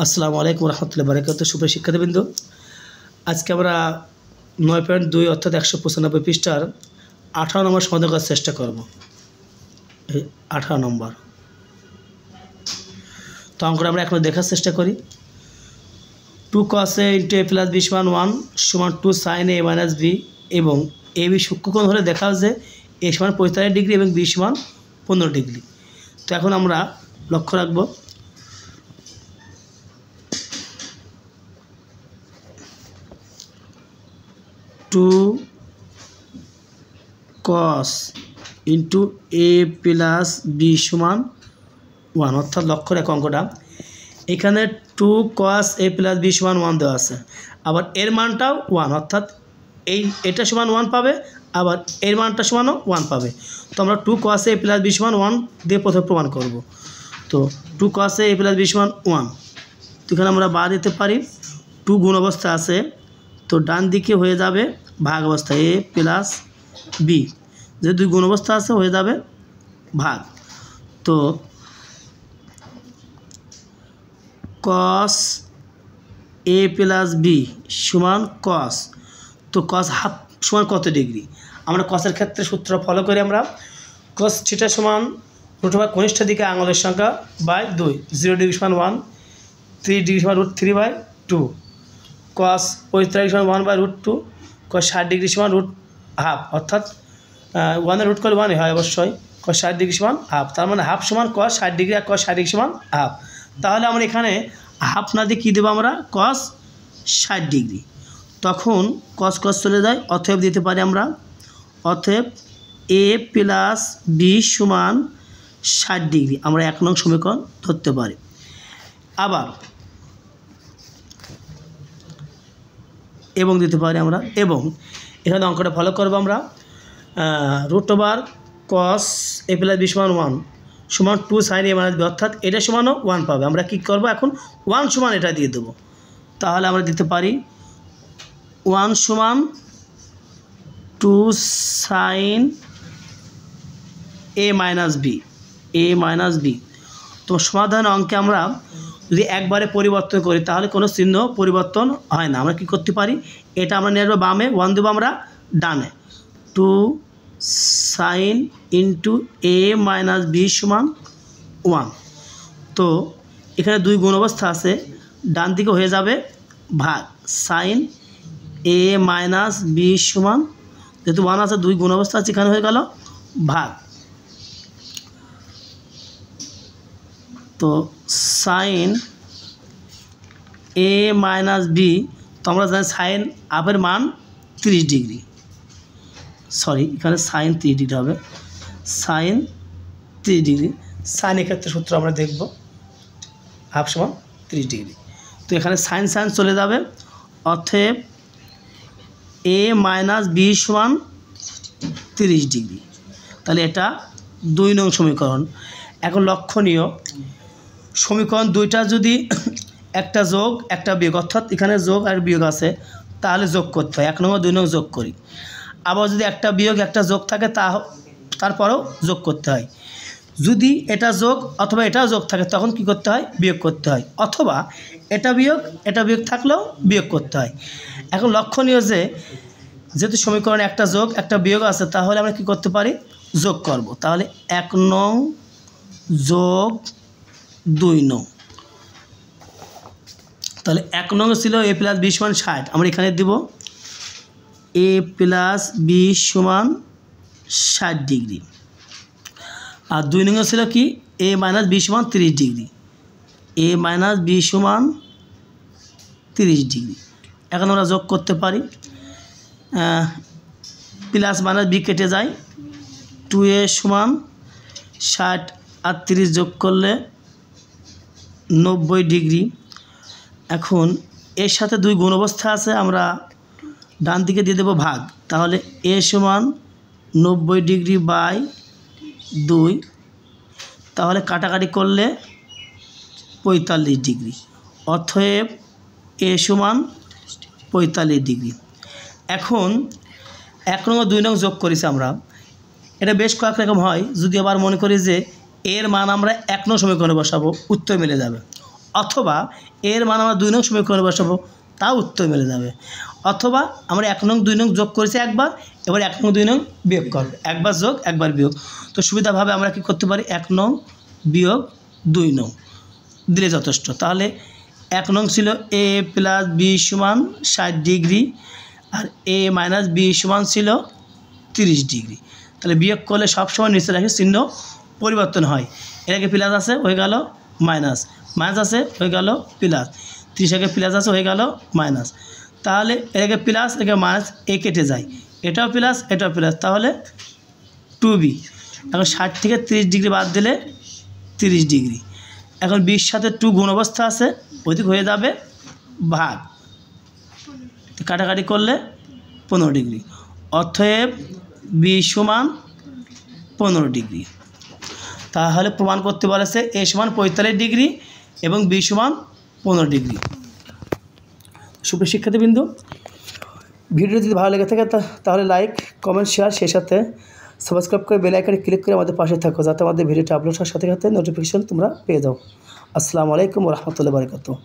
আসসালামু আলাইকুম রহমতুল্লাহি ওয়া বারাকাতুহু। সুপ্রিয় শিক্ষার্থীবৃন্দ, আজকে আমরা 9.2 অর্থাৎ 195 পৃষ্ঠার 18 নম্বর সমাধান করার চেষ্টা করব। এই 18 নম্বর তো অঙ্কটা আমরা এখন দেখার চেষ্টা করি। 2 cos a * a + b = 1 = 2 sin a - b এবং a b সূক্ষ্মকোণ হলে দেখা যায় a = 45 ডিগ্রি এবং b = 15 ডিগ্রি। তো এখন আমরা লক্ষ্য রাখব two cos into a plus b समान 1 अर्थात लक्ष्य रेखा अंकटा एखाने 2 cos a प्लस b समान 1 देওয়া আছে আবার এর মানটাও 1 অর্থাৎ এটা সমান 1 পাবে আবার এর মানটা সমানও 1 পাবে। তো আমরা 2 cos a প্লাস b সমান 1 দিয়ে প্রথমে প্রমাণ করব। তো 2 cos a প্লাস b সমান 1, তো এখানে আমরা বাদ দিতে পারি 2 গুণ অবস্থা আছে, তো ডান দিকে হয়ে যাবে ভাগ অবস্থা a প্লাস b, যে 2 গুণ অবস্থা আছে হয়ে যাবে ভাগ। তো cos a প্লাস b সমান cos, তো cos হাফ সমান কত ডিগ্রি? আমরা cosের ক্ষেত্রে সূত্র ফলো করি। আমরা cos থিটা সমান √ কনিষ্ঠ দিকে আঙুলের সংখ্যা বাই 2, 0 ডিগ্রি সমান 1, 3 ডিগ্রি সমান √3/2, cos 45 সমান 1/√2, cos 60 ডিগ্রি সমান √হাফ অর্থাৎ 1 এর রুট করলে 1 হয় অবশ্যই, cos 60 ডিগ্রি সমান হাফ, তার মানে হাফ সমান cos 60 ডিগ্রি আর cos 60 ডিগ্রি সমান হাফ। তাহলে আমরা এখানে হাফ না দিয়ে কী দেবো আমরা cos 60 ডিগ্রি, তখন cos cos চলে যায়, অতএব দিতে পারি আমরা অতএব a প্লাস b সমান 60 ডিগ্রি আমরা 1 নং সমীকরণ ধরতে পারি। আবার এবং দিতে পারি আমরা, এবং এখানে অঙ্কটা ফলো করবো আমরা √cos a প্লাস b সমান 1 সমান 2 sin a - b অর্থাৎ এটা সমানও 1 পাবে। আমরা কি করব এখন 1 সমান এটা দিয়ে দেবো, তাহলে আমরা দিতে পারি 1 সমান 2 sin a - b। তো সমাধান অঙ্কে আমরা যদি একবারে পরিবর্তন করি তাহলে কোনো চিহ্ন পরিবর্তন হয় না। আমরা কি করতে পারি, এটা আমরা নিয়ে আসবো বামে, 1 দেবো আমরা ডানে, 2 sin ইন্টু a - b সমান 1। তো এখানে 2 গুণ অবস্থা আছে, ডান দিকে হয়ে যাবে ভাগ, sin a - b সমান যেহেতু 1 আছে 2 গুণ অবস্থা আছে এখানে হয়ে গেল ভাগ। তো sin a - b, তো আমরা জানি সাইন আপের মান 30 ডিগ্রি, সরি এখানে সাইন 30 ডিগ্রি হবে, সাইন 30 ডিগ্রি, সাইনের ক্ষেত্রে সূত্র আমরা দেখব হাফ সমান 30 ডিগ্রি। তো এখানে সাইন সাইন চলে যাবে, অতএব a - b সমান 30 ডিগ্রি। তাহলে এটা 2 নং সমীকরণ। এখন লক্ষণীয় সমীকরণ দুইটা যদি একটা যোগ একটা বিয়োগ অর্থাৎ এখানে যোগ আর বিয়োগ আছে তাহলে যোগ করতে হয়, 1 নং 2 নং যোগ করি। আবার যদি একটা বিয়োগ একটা যোগ থাকে তারপরেও যোগ করতে হয়। যদি এটা যোগ অথবা এটাও যোগ থাকে তখন কি করতে হয়, বিয়োগ করতে হয়, অথবা এটা বিয়োগ থাকলেও বিয়োগ করতে হয়। এখন লক্ষণীয় যে যেহেতু সমীকরণে একটা যোগ একটা বিয়োগ আছে তাহলে আমরা কি করতে পারি, যোগ করব। তাহলে 1 নং যোগ 2 নং, তাহলে 1 নং ছিল a প্লাস b সমান 60, আমরা এখানে দিব a প্লাস b সমান 60 ডিগ্রি। আর 2 নং ছিল কি a - b সমান 30 ডিগ্রি, a - b সমান 30 ডিগ্রি। এখন আমরা যোগ করতে পারি, প্লাস মাইনাস b কেটে যায়, 2a সমান 60 আর 30 যোগ করলে 90 ডিগ্রি। এখন এর সাথে 2 গুণ অবস্থা আছে, আমরা ডান দিকে দিয়ে দেবো ভাগ, তাহলে a সমান 90 ডিগ্রি বাই 2, তাহলে কাটাকাটি করলে 45 ডিগ্রি, অতএব a সমান 45 ডিগ্রি। এখন 1 নং 2 নং যোগ করেছি আমরা, এটা বেশ কয়েক রকম হয়। যদি আবার মনে করি যে এর মান আমরা 1 নং সমীকরণে বসাবো উত্তর মিলে যাবে, অথবা এর মান আমরা 2 নং সমীকরণে বসাবো, তাও উত্তর মিলে যাবে। অথবা আমরা 1 নং 2 নং যোগ করেছি একবার, এবার 1 নং 2 নং বিয়োগ করব, একবার যোগ একবার বিয়োগ। তো সুবিধাভাবে আমরা কি করতে পারি, 1 নং বিয়োগ 2 নং দিলে যথেষ্ট। তাহলে 1 নং ছিল a প্লাস বি সমান 60 ডিগ্রি, আর a মাইনাস বি সমান ছিল 30 ডিগ্রি। তাহলে বিয়োগ করলে সবসময় নিচে রাখে চিহ্ন পরিবর্তন হয়। এটাকে প্লাস আছে হয়ে গেল মাইনাস, মাইনাস আছে হয়ে গেল প্লাস, 30 আগে প্লাস আছে হয়ে গেল মাইনাস। তাহলে এটাকে প্লাস এটাকে মাইনাস, এ কেটে যায়, এটাও প্লাস এটাও প্লাস, তাহলে 2b। এখন 60 থেকে 30 ডিগ্রি বাদ দিলে 30 ডিগ্রি। এখন 20 সাথে 2 গুণ অবস্থা আছে, ওইদিক হয়ে যাবে ভাগ, কাটাকাটি করলে 15 ডিগ্রি। অতএব বি সমান 15 ডিগ্রি। তাহলে প্রমাণ করতে বলেছে এ সমান 45 ডিগ্রি এবং বি সমান 15 ডিগ্রি। সুপ্রিয় শিক্ষার্থীবৃন্দ, ভিডিও যদি ভালো লেগে থাকে তাহলে লাইক, কমেন্ট, শেয়ার, সেই সাথে সাবস্ক্রাইব করে বেল আইকনে ক্লিক করে আমাদের পাশে থাকো, যাতে আমাদের ভিডিওটা আপলোড হওয়ার সাথে সাথে নোটিফিকেশন তোমরা পেয়ে যাও। আসসালামু আলাইকুম ওয়া রাহমাতুল্লাহি ওয়া বারাকাতুহু।